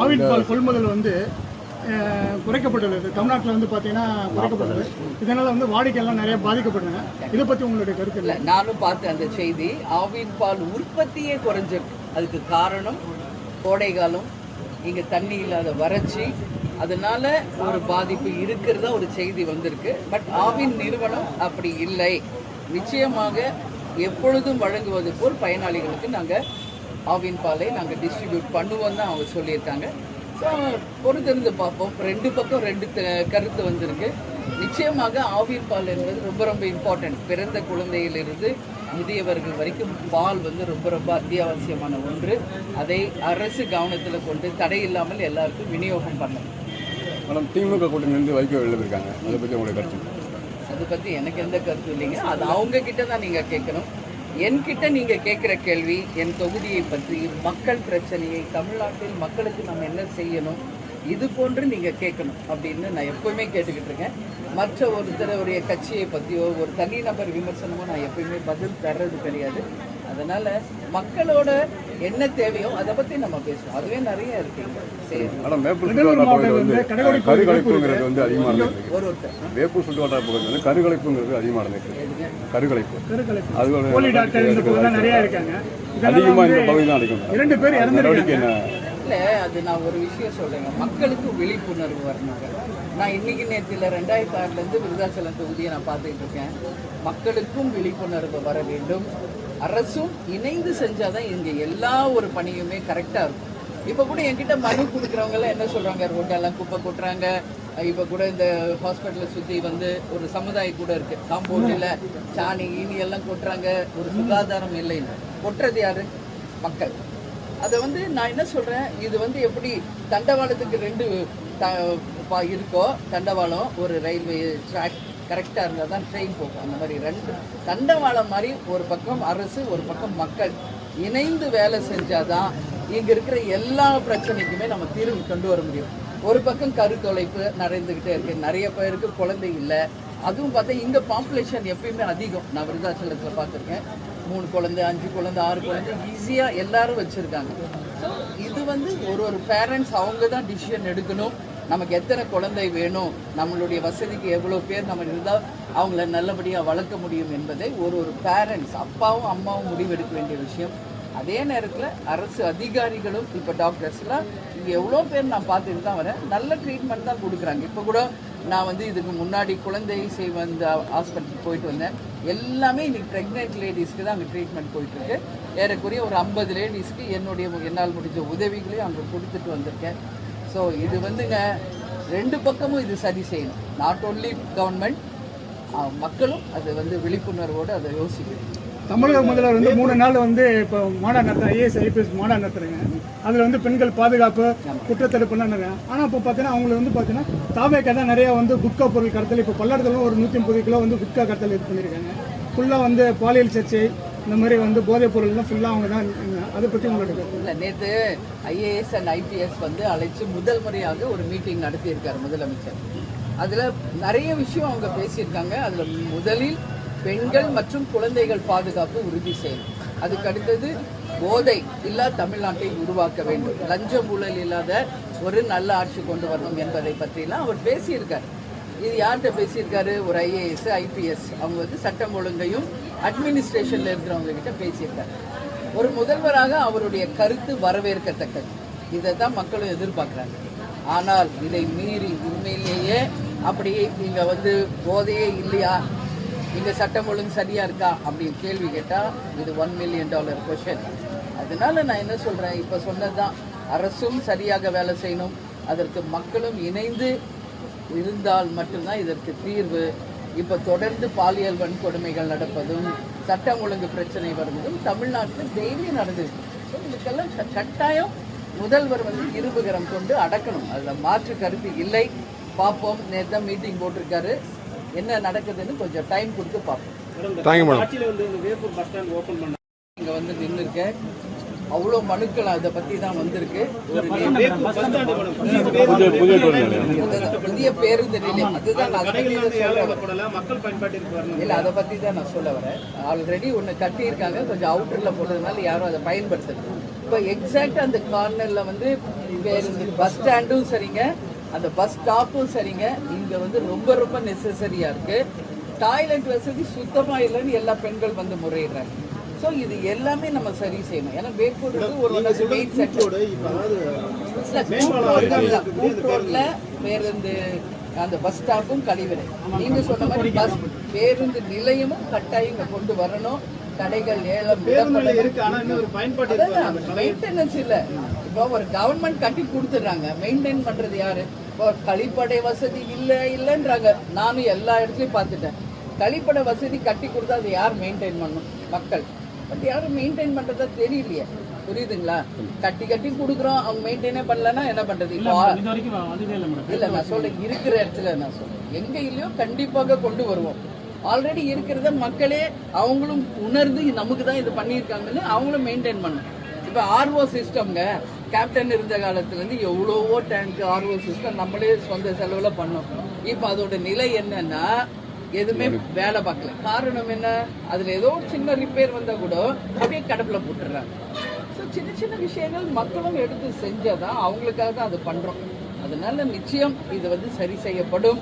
ஆவின் பால் கொள்முதல் வந்து குறைக்கப்பட்டுள்ளது. தமிழ்நாட்டில் வந்து பார்த்தீங்கன்னா குறைக்கப்பட்டது. இதனால் வந்து வாடிக்கையெல்லாம் நிறைய பாதிக்கப்படுறாங்க. இதை பற்றி உங்களுடைய கருத்து இல்லை? நானும் பார்த்தேன் அந்த செய்தி. ஆவின் பால் உற்பத்தியே குறைஞ்சிருக்கு. அதுக்கு காரணம் கோடை காலம், இங்கே தண்ணி இல்லாத வறட்சி, அதனால ஒரு பாதிப்பு இருக்கிறதா ஒரு செய்தி வந்திருக்கு. பட் ஆவின் நிறுவனம் அப்படி இல்லை. நிச்சயமாக எப்பொழுதும் வழங்குவது போல் பயனாளிகளுக்கு நாங்கள் ஆவின் பாலை நாங்கள் டிஸ்ட்ரிபியூட் பண்ணுவோம் தான் அவங்க சொல்லியிருக்காங்க. ஸோ பொறுத்திருந்து பார்ப்போம். ரெண்டு பக்கம் ரெண்டு கருத்து வந்திருக்கு. நிச்சயமாக ஆவின் பால் என்பது ரொம்ப ரொம்ப இம்பார்ட்டன்ட். பிறந்த குழந்தையிலிருந்து முதியவர்கள் வரைக்கும் பால் வந்து ரொம்ப ரொம்ப அத்தியாவசியமான ஒன்று. அதை அரசு கவனத்தில் கொண்டு தடை இல்லாமல் எல்லாருக்கும் விநியோகம் பண்ணணும். மேடம், திமுக கூட்டணியிலிருந்து வைகோ எழுதியிருக்காங்க, அதை பற்றி உங்களுடைய கருத்து? அதை பற்றி எனக்கு எந்த கருத்து இல்லைங்க. அது அவங்க கிட்ட தான் நீங்கள் கேட்கணும். என்கிட்ட நீங்கள் கேட்குற கேள்வி என் தொகுதியை பற்றி, மக்கள் பிரச்சனையை, தமிழ்நாட்டில் மக்களுக்கு நம்ம என்ன செய்யணும், இது போன்று நீங்கள் கேட்கணும் அப்படின்னு நான் எப்போவுமே கேட்டுக்கிட்டு இருக்கேன். மற்ற ஒருத்தருடைய கட்சியை பற்றியோ ஒரு தனிநபர் விமர்சனமோ நான் எப்பயுமே பதில் தர்றது கிடையாது. அதனால் மக்களோட என்ன தேவையோ அதை பற்றி நம்ம பேசுவோம். அதுவே நிறைய இருக்குங்க. சரி, கருகலைப்புங்கிறது வந்து அதிகமாக இருந்தது. ஒருத்தர் வேப்பூர் சுற்றுவட்டார பகுதி வந்து கருகலைப்புங்கிறது அதிகமாக இருந்துச்சு. கருகலைப்பு அதிகமாக இந்த பகுதி தான் அடிக்கும். 2 பேர் நடவடிக்கை என்ன? இல்லை, அது நான் ஒரு விஷயம் சொல்லுங்க. மக்களுக்கு விழிப்புணர்வு வரணுங்க. நான் இன்னைக்கு நேரத்தில் 2006 விருதாச்சலம் தொகுதியை நான் பார்த்துக்கிட்டு இருக்கேன். மக்களுக்கும் விழிப்புணர்வு வர வேண்டும். அரசும் இணைந்து செஞ்சாதான் இங்கே எல்லா ஒரு பணியுமே கரெக்டாக இருக்கும். இப்போ கூட என்கிட்ட மனு கொடுக்குறவங்கெல்லாம் என்ன சொல்கிறாங்க, ரோட்டெல்லாம் குப்பை கொட்டுறாங்க. இப்போ கூட இந்த ஹாஸ்பிட்டலை சுற்றி வந்து ஒரு சமுதாயம் கூட இருக்குது, காம்பவுண்டில் சாணி ஈனி எல்லாம் கொட்டுறாங்க. ஒரு சுகாதாரம் இல்லைன்னு கொட்டுறது யாரு? மக்கள். அதை வந்து நான் என்ன சொல்கிறேன், இது வந்து எப்படி தண்டவாளத்துக்கு 2 இருக்கோ, தண்டவாளம் ஒரு ரயில்வே ட்ராக் கரெக்டாக இருந்தால் தான் ட்ரெயின் போகும். அந்த மாதிரி 2 தண்டவாளம் மாதிரி ஒரு பக்கம் அரசு, ஒரு பக்கம் மக்கள் இணைந்து வேலை செஞ்சாதான் இங்கே இருக்கிற எல்லா பிரச்சனைக்குமே நம்ம தீர்வு கொண்டு வர முடியும். ஒரு பக்கம் கருத்தொலைப்பு நடந்துக்கிட்டே இருக்குது. நிறைய பேருக்கு குழந்தை இல்லை. அதுவும் பார்த்தா இங்கே பாப்புலேஷன் எப்பயுமே அதிகம். நான் விருதாச்சலத்தில் பார்த்துருக்கேன். 3 குழந்தை, 5 குழந்தை, 6 குழந்தை ஈஸியாக எல்லாரும் வச்சுருக்காங்க. ஸோ இது வந்து ஒரு பேரண்ட்ஸ் அவங்க தான் டிசிஷன் எடுக்கணும். நமக்கு எத்தனை குழந்தை வேணும், நம்மளுடைய வசதிக்கு எவ்வளோ பேர் நம்ம இருந்தால் அவங்கள நல்லபடியாக வளர்க்க முடியும் என்பதை ஒரு பேரண்ட்ஸ், அப்பாவும் அம்மாவும் முடிவெடுக்க வேண்டிய விஷயம். அதே நேரத்தில் அரசு அதிகாரிகளும், இப்போ டாக்டர்ஸ்லாம் இங்கே எவ்வளோ பேர் நான் பார்த்துட்டு தான் வரேன், நல்ல ட்ரீட்மெண்ட் தான் கொடுக்குறாங்க. இப்போ கூட நான் வந்து இதுக்கு முன்னாடி குழந்தை சேவை அந்த ஹாஸ்பிட்டலுக்கு போயிட்டு வந்தேன். எல்லாமே இன்றைக்கி ப்ரெக்னென்ட் லேடிஸ்க்கு தான் அங்கே ட்ரீட்மெண்ட் போயிட்டுருக்கு. ஏறக்குறைய ஒரு 50 லேடிஸ்க்கு என்னால் முடிஞ்ச உதவிகளையும் அங்கே கொடுத்துட்டு வந்திருக்கேன். ஸோ இது வந்துங்க 2 பக்கமும் இது சரி செய்யணும். நாட் ஓன்லி கவர்மெண்ட், மக்களும் அது வந்து விழிப்புணர்வோடு அதை யோசிக்கணும். தமிழக முதல்வர் வந்து 3 நாள் வந்து இப்போ மாநாடு நடத்துகிறேன், ஐஏஎஸ் ஐபிஎஸ் மாநாடு நடத்துகிறேங்க. அதில் வந்து பெண்கள் பாதுகாப்பு, குற்றத்தடுப்புலாம் நிறையா. ஆனால் இப்போ பார்த்தீங்கன்னா அவங்களுக்கு வந்து பார்த்தீங்கன்னா தாவேக்கா தான் நிறையா வந்து குட்கா பொருள் கடத்தல், இப்போ பல்லடத்துல ஒரு 130 கிலோ வந்து குட்கா கடத்தல் இது பண்ணியிருக்காங்க. ஃபுல்லாக வந்து பாலியல் சர்ச்சை, இந்த மாதிரி வந்து போதைப் பொருள்லாம் ஃபுல்லாக அவங்க தான். அதை பற்றி உங்களுக்கு இல்லை, நேற்று ஐஏஎஸ் அண்ட் ஐபிஎஸ் வந்து அழைச்சி முதல் முறையாக ஒரு மீட்டிங் நடத்தியிருக்காரு முதலமைச்சர். அதில் நிறைய விஷயம் அவங்க பேசியிருக்காங்க. அதில் முதலில் பெண்கள் மற்றும் குழந்தைகள் பாதுகாப்பு உறுதி செய்யணும். அதுக்கு அடுத்தது போதை இல்லா தமிழ்நாட்டை உருவாக்க வேண்டும், லஞ்சம் ஊழல் இல்லாத ஒரு நல்ல ஆட்சி கொண்டு வரணும் என்பதை பற்றிலாம் அவர் பேசியிருக்காரு. இது யார்கிட்ட பேசியிருக்காரு? ஒரு ஐஏஎஸ் ஐபிஎஸ், அவங்க வந்து சட்டம் ஒழுங்கையும் அட்மினிஸ்ட்ரேஷனில் இருக்கிறவங்க கிட்ட பேசியிருக்காரு. ஒரு முதல்வராக அவருடைய கருத்து வரவேற்கத்தக்கது. இதை தான் மக்களும் எதிர்பார்க்குறாங்க. ஆனால் இதை மீறி உண்மையிலேயே அப்படியே இங்கே வந்து போதையே இல்லையா, இங்கே சட்டம் ஒழுங்கு சரியாக இருக்கா அப்படின்னு கேள்வி கேட்டால் இது $1 மில்லியன் கொஷன். அதனால நான் என்ன சொல்கிறேன், இப்போ சொன்னது தான், அரசும் சரியாக வேலை செய்யணும், அதற்கு மக்களும் இணைந்து இருந்தால் மட்டும்தான் இதற்கு தீர்வு. இப்போ தொடர்ந்து பாலியல் வன்கொடுமைகள் நடப்பதும், சட்டம் ஒழுங்கு பிரச்சனை வருவதும் தமிழ்நாட்டில் டெய்லி நடந்துருக்கு. ஸோ இதுக்கெல்லாம் கட்டாயம் முதல்வர் வந்து இருபுகரம் கொண்டு அடக்கணும். அதில் மாற்று கருத்து இல்லை. பார்ப்போம். நேற்று தான் மீட்டிங் போட்டிருக்காரு. என்ன நடக்குதுன்னு கொஞ்சம் டைம் கொடுத்து பார்ப்போம். Thank you madam. இங்கே வந்து நின்று இருக்கேன். அவ்வளோ மனுக்கள் அதை பற்றி தான் வந்திருக்கு. ஒரு புதிய பேருந்து நிலையம், அதுதான் நான் மக்கள் பயன்பாட்டிற்கு வரணும். இல்லை, அதை பற்றி தான் நான் சொல்ல வரேன். ஆல்ரெடி ஒன்று கட்டியிருக்காங்க, கொஞ்சம் அவுட்டரில் போடுறதுனால யாரும் அதை பயன்படுத்துறது. இப்போ எக்ஸாக்டாக அந்த கார்னரில் வந்து பேருந்து பஸ் ஸ்டாண்டும் சரிங்க, அந்த பஸ் ஸ்டாப்பும் சரிங்க, இங்கே வந்து ரொம்ப ரொம்ப நெசசரியாக இருக்குது. டாய்லெட் வசதி சுத்தமாக இல்லைன்னு எல்லா பெண்கள் வந்து முறையிடுறாங்க. ஸோ இது எல்லாமே நம்ம சரி செய்யணும். ஏன்னா வேட்கோடு ஒரு மெயின் செக்டர் கூட்டோட்ல பேருந்து அந்த பஸ் ஸ்டாப்பும் கழிவறை, நீங்க சொன்ன மாதிரி பஸ் பேருந்து நிலையமும் கட்டாயம் இங்க கொண்டு வரணும். கடைகள் ஏலம் மெயின்டெனன்ஸ் இல்ல. இப்போ ஒரு கவர்மெண்ட் கட்டி கொடுத்துடுறாங்க, மெயின்டைன் பண்றது யாரு? இப்போ கழிப்படை வசதி இல்லைன்றாங்க. நானும் எல்லா இடத்துலையும் பார்த்துட்டேன். கழிப்படை வசதி கட்டி கொடுத்தா அதை யார் மெயின்டைன் பண்ணும்? மக்கள். பட் யாரும் மெயின்டைன் பண்றதா தெரியலையே. புரியுதுங்களா? கட்டி கொடுக்குறோம், அவங்க மெயின்டைனே பண்ணலன்னா என்ன பண்றது? இப்போ இல்ல, நான் சொல்றேன் இருக்கிற இடத்துல, நான் சொல்றேன் எங்க இல்லையோ கண்டிப்பாக கொண்டு வருவோம். ஆல்ரெடி இருக்கிறத மக்களே அவங்களும் உணர்ந்து நமக்கு தான் இது பண்ணியிருக்காங்கன்னு அவங்களும் மெயின்டைன் பண்ணும். இப்போ ஆர்ஓ சிஸ்டம்ங்க, கேப்டன் இருந்த காலத்துலேருந்து எவ்வளவோ டேங்க் ஆர்ஓ சிஸ்டம் நம்மளே சொந்த செலவில் பண்ணோம். இப்போ அதோட நிலை என்னன்னா எதுவுமே வேலை பார்க்கல. காரணம் என்ன? அதில் ஏதோ சின்ன ரிப்பேர் வந்தால் கூட அப்படியே கடப்பில் போட்டுடுறாங்க. ஸோ சின்ன சின்ன விஷயங்கள் மக்களும் எடுத்து செஞ்சாதான் அவங்களுக்காக தான் அது பண்ணுறோம். அதனால நிச்சயம் இது வந்து சரி செய்யப்படும்.